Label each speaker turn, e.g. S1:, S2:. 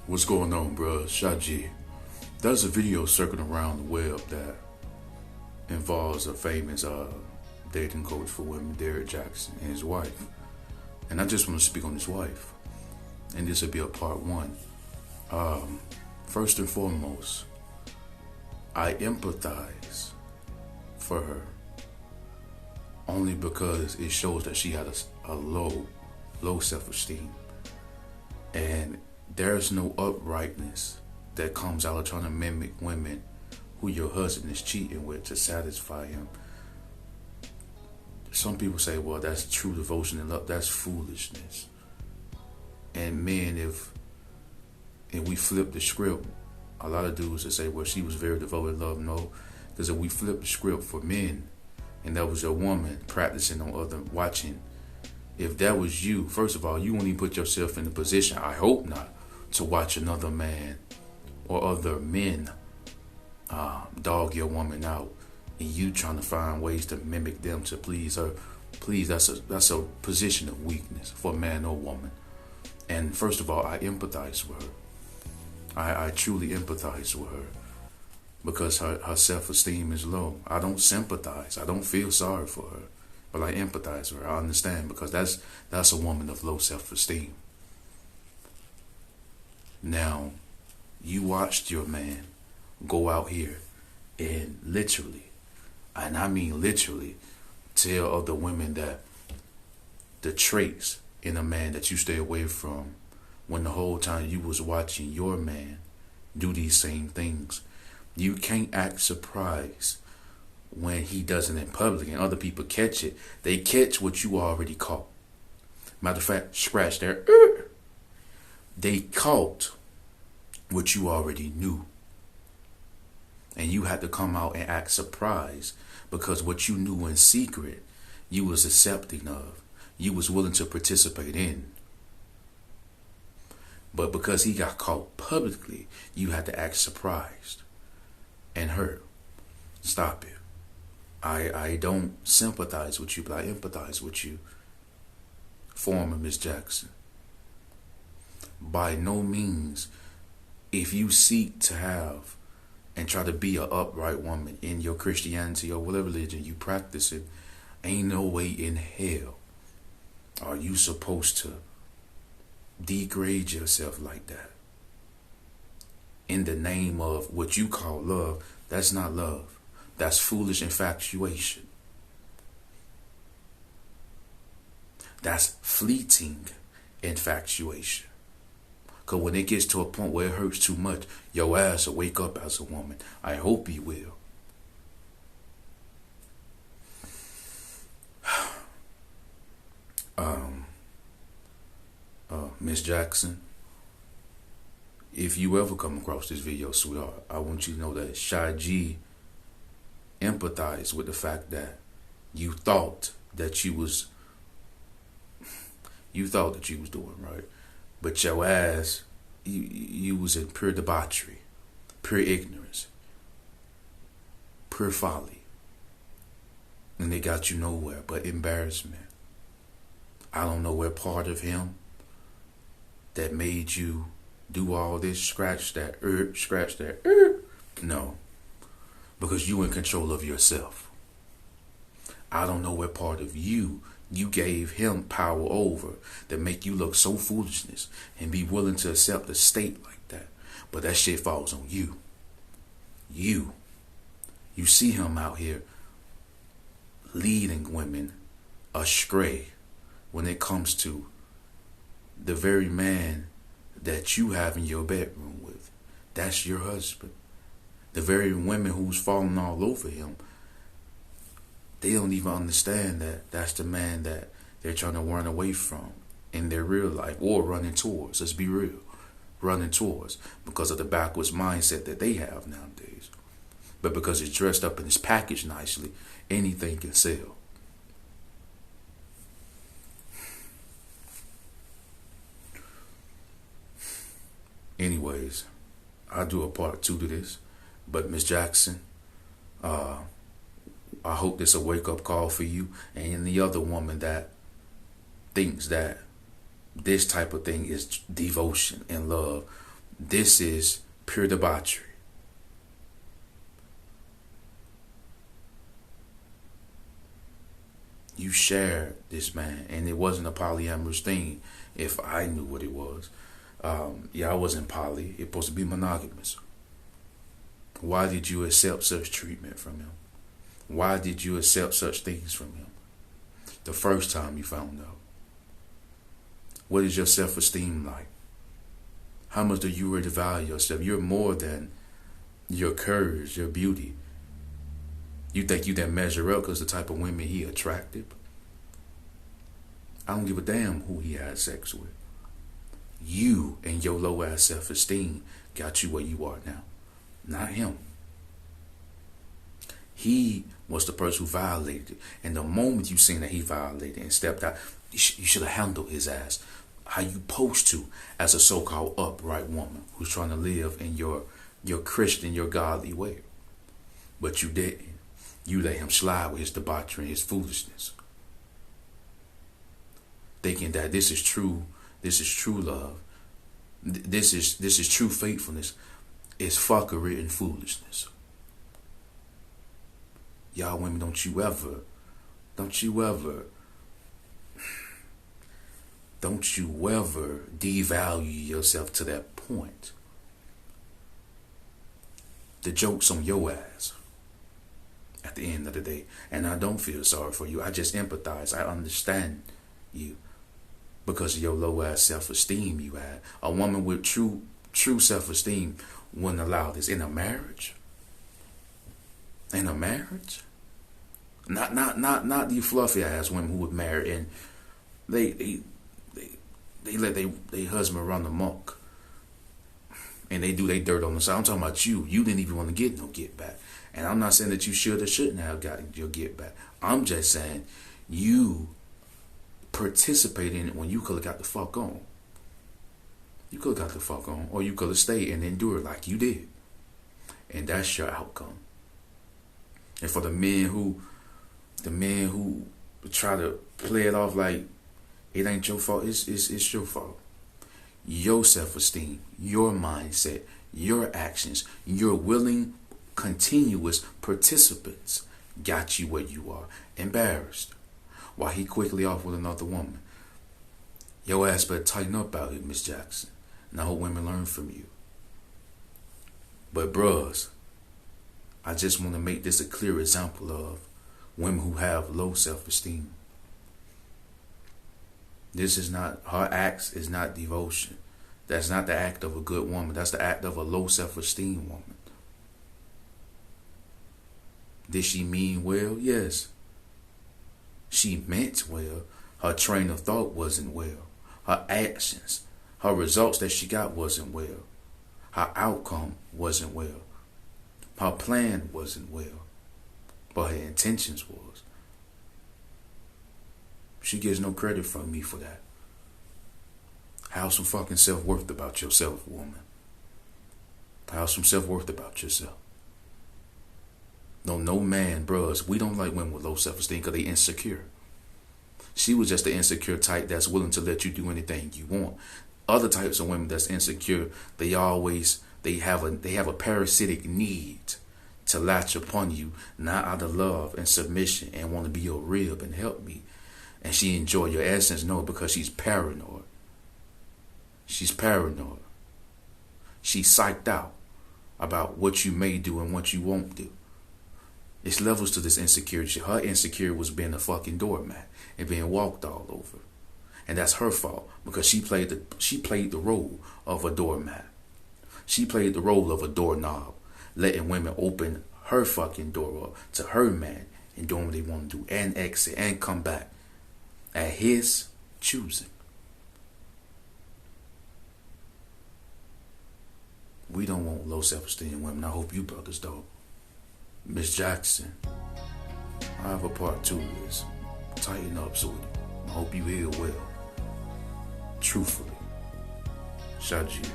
S1: What's going on, bruh? Shaji. There's a video circling around the web that involves a famous dating coach for women, Derrick, Jaxn, and his wife. And I just want to speak on his wife. And this will be a part one. First and foremost, I empathize for her only because it shows that she had a low self-esteem. And there's no uprightness that comes out of trying to mimic women who your husband is cheating with to satisfy him. Some people say, well, that's true devotion and love. That's foolishness. And men, if we flip the script, a lot of dudes that say, well, she was very devoted in love. No, because if we flip the script for men, and that was a woman practicing on other, watching, if that was you, first of all, you won't even put yourself in the position, I hope not, to watch another man or other men dog your woman out, and you trying to find ways to mimic them to please her. Please, that's a position of weakness for a man or woman. And first of all, I empathize with her. I truly empathize with her because her self-esteem is low. I don't sympathize. I don't feel sorry for her, but I empathize with her. I understand because that's a woman of low self-esteem. Now, you watched your man go out here and literally, and I mean literally, tell other women that the traits in a man that you stay away from, when the whole time you was watching your man do these same things. You can't act surprised when he does it in public and other people catch it. They catch what you already caught. Matter of fact, scratch there. They caught what you already knew. And you had to come out and act surprised because what you knew in secret, you was accepting of. You was willing to participate in. But because he got caught publicly, you had to act surprised and hurt. Stop it. I don't sympathize with you, but I empathize with you. Former Miss Jaxn. By no means, if you seek to have and try to be an upright woman in your Christianity or whatever religion you practice it, ain't no way in hell are you supposed to degrade yourself like that in the name of what you call love. That's not love. That's foolish infatuation. That's fleeting infatuation. Because when it gets to a point where it hurts too much, your ass will wake up as a woman. I hope you will. Miss Jaxn, if you ever come across this video, sweetheart, I want you to know that Shaji empathized with the fact that you thought that you was doing right, but your ass, you was in pure debauchery, pure ignorance, pure folly, and they got you nowhere but embarrassment. I don't know what part of him that made you do all this, scratch that, no, because you in control of yourself. I don't know what part of you gave him power over that make you look so foolishness and be willing to accept a state like that. But that shit falls on you. You see him out here leading women astray when it comes to the very man that you have in your bedroom with. That's your husband. The very women who's falling all over him, they don't even understand that that's the man that they're trying to run away from in their real life or running towards. Let's be real. Running towards because of the backwards mindset that they have nowadays. But because it's dressed up and it's packaged nicely, anything can sell. Anyways, I'll do a part 2 to this. But Miss Jaxn, I hope this a wake-up call for you and any other woman that thinks that this type of thing is devotion and love. This is pure debauchery. You shared this man, and it wasn't a polyamorous thing. If I knew what it was, I wasn't poly. It's supposed to be monogamous. Why did you accept such treatment from him? Why did you accept such things from him? The first time you found out. What is your self-esteem like? How much do you really value yourself? You're more than your curves, your beauty. You think you didn't measure up because the type of women he attracted? I don't give a damn who he had sex with. You and your low ass self-esteem got you where you are now. Not him. He was the person who violated it. And the moment you seen that he violated and stepped out, you should have handled his ass how you supposed to as a so-called upright woman who's trying to live in your Christian, your godly way. But you didn't. You let him slide with his debauchery and his foolishness. Thinking that this is true love. This is true faithfulness. It's fuckery and foolishness. Y'all women, don't you ever devalue yourself to that point. The joke's on your ass at the end of the day. And I don't feel sorry for you. I just empathize. I understand you because of your low ass self-esteem you had. A woman with true self-esteem wouldn't allow this in a marriage. In a marriage? Not the fluffy ass women who would marry and they let they husband run amok and they do their dirt on the side. I'm talking about you. You didn't even want to get no get back. And I'm not saying that you should or shouldn't have gotten your get back. I'm just saying you participated in it when you could have got the fuck on. You could have got the fuck on, or you could have stayed and endured like you did. And that's your outcome. And for the men who try to play it off like it ain't your fault, it's your fault. Your self-esteem, your mindset, your actions, your willing, continuous participants got you where you are. Embarrassed. While he quickly off with another woman. Your ass better tighten up out here, Miss Jaxn. And I hope women learn from you. But Bruhz, I just want to make this a clear example of women who have low self-esteem. This is not, her acts is not devotion. That's not the act of a good woman. That's the act of a low self-esteem woman. Did she mean well? Yes. She meant well. Her train of thought wasn't well. Her actions, her results that she got wasn't well. Her outcome wasn't well. Her plan wasn't well. But her intentions was. She gets no credit from me for that. Have some fucking self-worth about yourself, woman. Have some self-worth about yourself. No man, Bruhz, we don't like women with low self-esteem because they insecure. She was just the insecure type that's willing to let you do anything you want. Other types of women that's insecure, they have a parasitic need to latch upon you, not out of love and submission and want to be your rib and help me. And she enjoy your essence, no, because she's paranoid. She's paranoid. She's psyched out about what you may do and what you won't do. It's levels to this insecurity. Her insecurity was being a fucking doormat and being walked all over. And that's her fault because she played the role of a doormat. She played the role of a doorknob, letting women open her fucking door up to her man and doing what they want to do and exit and come back at his choosing. We don't want low self-esteem women. I hope you brothers don't. Miss Jaxn, I have a part 2 of this. Tighten up, sweetie. I hope you heal well. Truthfully, Shaji.